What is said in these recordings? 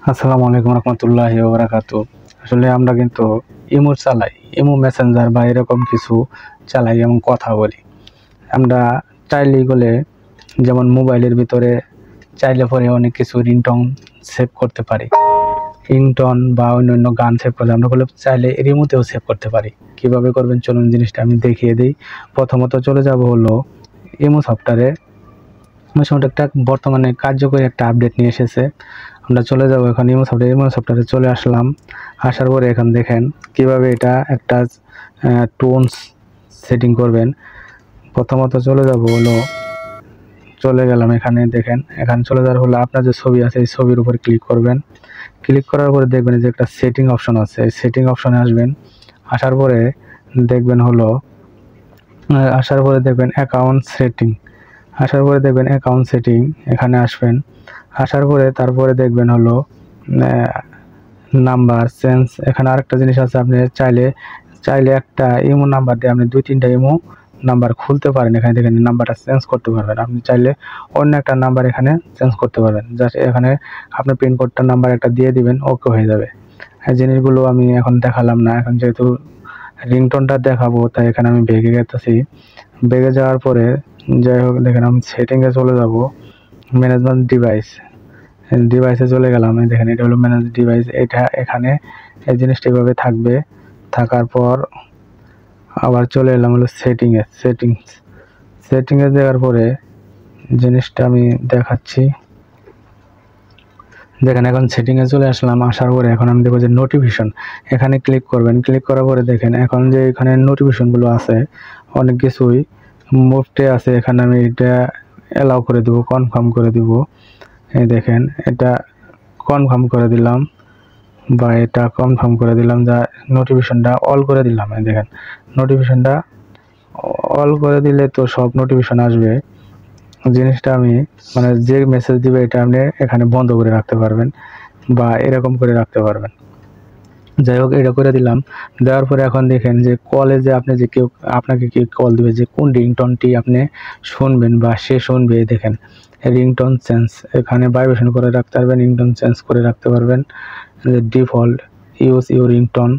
আসসালামু আলাইকুম রহমতুল্লাহি ওয়া বারাকাতুহু। আসলে আমরা কিন্তু ইমো চালাই, ইমো মেসেঞ্জার বা এরকম কিছু চালাই এবং কথা বলি। আমরা চাইলেই গেলে যেমন মোবাইলের ভিতরে চাইলে পরে অনেক কিছু রিংটোন সেভ করতে পারি। রিংটোন বা অন্যান্য গান সেভ করলে আমরা বলে চাইলে রিমোটেও সেভ করতে পারি। কিভাবে করবেন চলুন জিনিসটা আমি দেখিয়ে দিই। প্রথমত চলে যাব হলো ইমো সফটওয়্যারে। একটা বর্তমানে কার্যকরী একটা আপডেট নিয়ে এসেছে। আমরা চলে যাব এখন ইমো সফটওয়্যারে চলে আসলাম। আসার পরে এখন দেখেন কিভাবে এটা একটা টোনস সেটিং করবেন। প্রথমত চলে যাব হলো চলে গেলাম এখানে দেখেন, এখানে চলে যাওয়ার হলো আপনার যে ছবি আছে এই ছবির উপর ক্লিক করবেন। ক্লিক করার পরে দেখবেন যে একটা সেটিং অপশন আছে, এই সেটিং অপশনে আসবেন। আসার পরে দেখবেন হলো অ্যাকাউন্ট সেটিং। আসার পরে দেখবেন অ্যাকাউন্ট সেটিং, এখানে আসবেন। আসার পরে তারপরে দেখবেন হলো নাম্বার চেঞ্জ। এখানে আরেকটা জিনিস আছে, আপনি চাইলে একটা ইমো নাম্বার দিয়ে আপনি 2-3টা ইমো নাম্বার খুলতে পারেন। এখানে দেখেন নাম্বারটা চেঞ্জ করতে পারবেন। আপনি চাইলে অন্য একটা নাম্বার এখানে চেঞ্জ করতে পারবেন। জাস্ট এখানে আপনার পিনকোডটা নাম্বার একটা দিয়ে দিবেন, ওকে হয়ে যাবে। এই জিনিসগুলো আমি এখন দেখালাম না, এখন যেহেতু রিংটোনটা দেখাবো তাই এখানে আমি বেগে গেতেছি। বেগে যাওয়ার পরে যাই হোক দেখেন আমি সেটিংয়ে চলে যাব, ম্যানেজমেন্ট ডিভাইসে চলে গেলাম। দেখেন এটা হলো ম্যানেজ ডিভাইস। এটা এখানে এই জিনিসটা এভাবে থাকবে। থাকার পর আবার চলে এলাম হলো সেটিংয়ে দেওয়ার পরে জিনিসটা আমি দেখাচ্ছি। দেখেন এখন সেটিংয়ে চলে আসলাম। আসার পরে এখন আমি দেখবো যে নোটিফিকেশন, এখানে ক্লিক করবেন। ক্লিক করার পরে দেখেন এখন যে এখানে নোটিফিকেশনগুলো আছে অনেক কিছুই মুভটে আছে। এখানে আমি এটা অ্যালাউ করে দেবো, কনফার্ম করে দিব। এই দেখেন এটা কনফার্ম করে দিলাম বা এটা কনফার্ম করে দিলাম, যা নোটিফিকেশনটা অল করে দিলাম। এই দেখেন নোটিফিকেশনটা অল করে দিলে তো সব নোটিফিকেশন আসবে। জিনিসটা আমি মানে যে মেসেজ দিবে এটা আপনি এখানে বন্ধ করে রাখতে পারবেন বা এরকম করে রাখতে পারবেন। যাই হোক এটা করে দিলাম। দেওয়ার পরে এখন দেখেন যে কলে যে আপনি যে কেউ আপনাকে কি কল দিবে, যে কোন রিংটোনটি আপনি শুনবেন বা সে শুনবে, দেখেন রিংটোন চেঞ্জ, এখানে ভাইব্রেশন করে রাখতে পারবেন, রিংটোন চেঞ্জ করে রাখতে পারবেন। ডিফল্ট ইউজ ইউর রিংটোন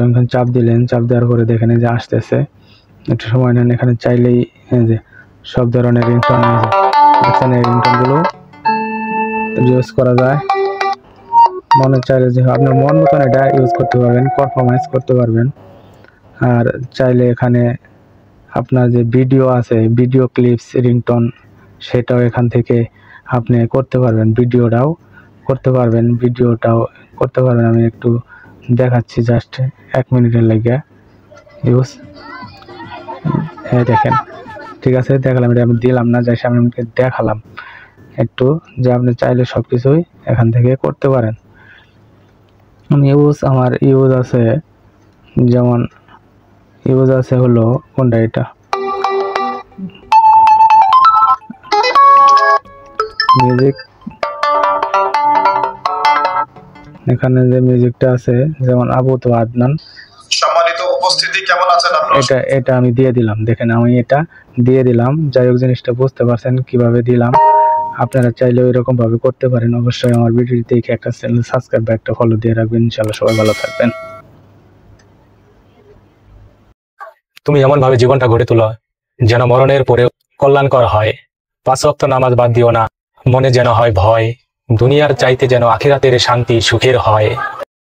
এখানে চাপ দিলেন। চাপ দেওয়ার পরে দেখেন যে আসতেছে, একটু সময় নেন। এখানে চাইলেই যে সব ধরনের রিংটোন আছে, দেখছেন এই রিংটোনগুলো ইউজ করা যায়। মনে চাইলে যে আপনার মন মতন এটা ইউজ করতে পারবেন, পারফরমেন্স করতে পারবেন। আর চাইলে এখানে আপনার যে ভিডিও আছে, ভিডিও ক্লিপস রিংটোন, সেটাও এখান থেকে আপনি করতে পারবেন, ভিডিওটাও করতে পারবেন। আমি একটু দেখাচ্ছি জাস্ট 1 মিনিটের লাগে ইউজ। হ্যাঁ দেখেন, ঠিক আছে দেখালাম, এটা আমি দিলাম না, যাই আমি দেখালাম একটু যে আপনি চাইলে সব কিছুই এখান থেকে করতে পারেন। আমার ইউজ আছে, যেমন ইউজ আছে হলো কোনটা, এটা মিউজিক। এখানে যে মিউজিকটা আছে যেমন আবু তো আদনান, সম্মানিত উপস্থিতি কেমন আছেন আপনারা, এটা আমি দিয়ে দিলাম। দেখেন আমি এটা দিয়ে দিলাম। যাই হোক জিনিসটা বুঝতে পারছেন কিভাবে দিলাম। আপনারা চাইলে এরকম ভাবে করতে পারেন। অবশ্যই আমার ভিডিওটি দেখে একটা চ্যানেল সাবস্ক্রাইব বা একটা ফলো দিয়ে রাখবেন। ইনশাআল্লাহ সবাই ভালো থাকবেন। তুমি এমন ভাবে জীবনটা গড়ে তোলো যেন মরণের পরে কল্যাণকর হয়। 5 ওয়াক্ত নামাজ বাদ দিও না, মনে যেন হয় ভয়, দুনিয়ার চাইতে যেন আখিরাতের শান্তি সুখের হয়।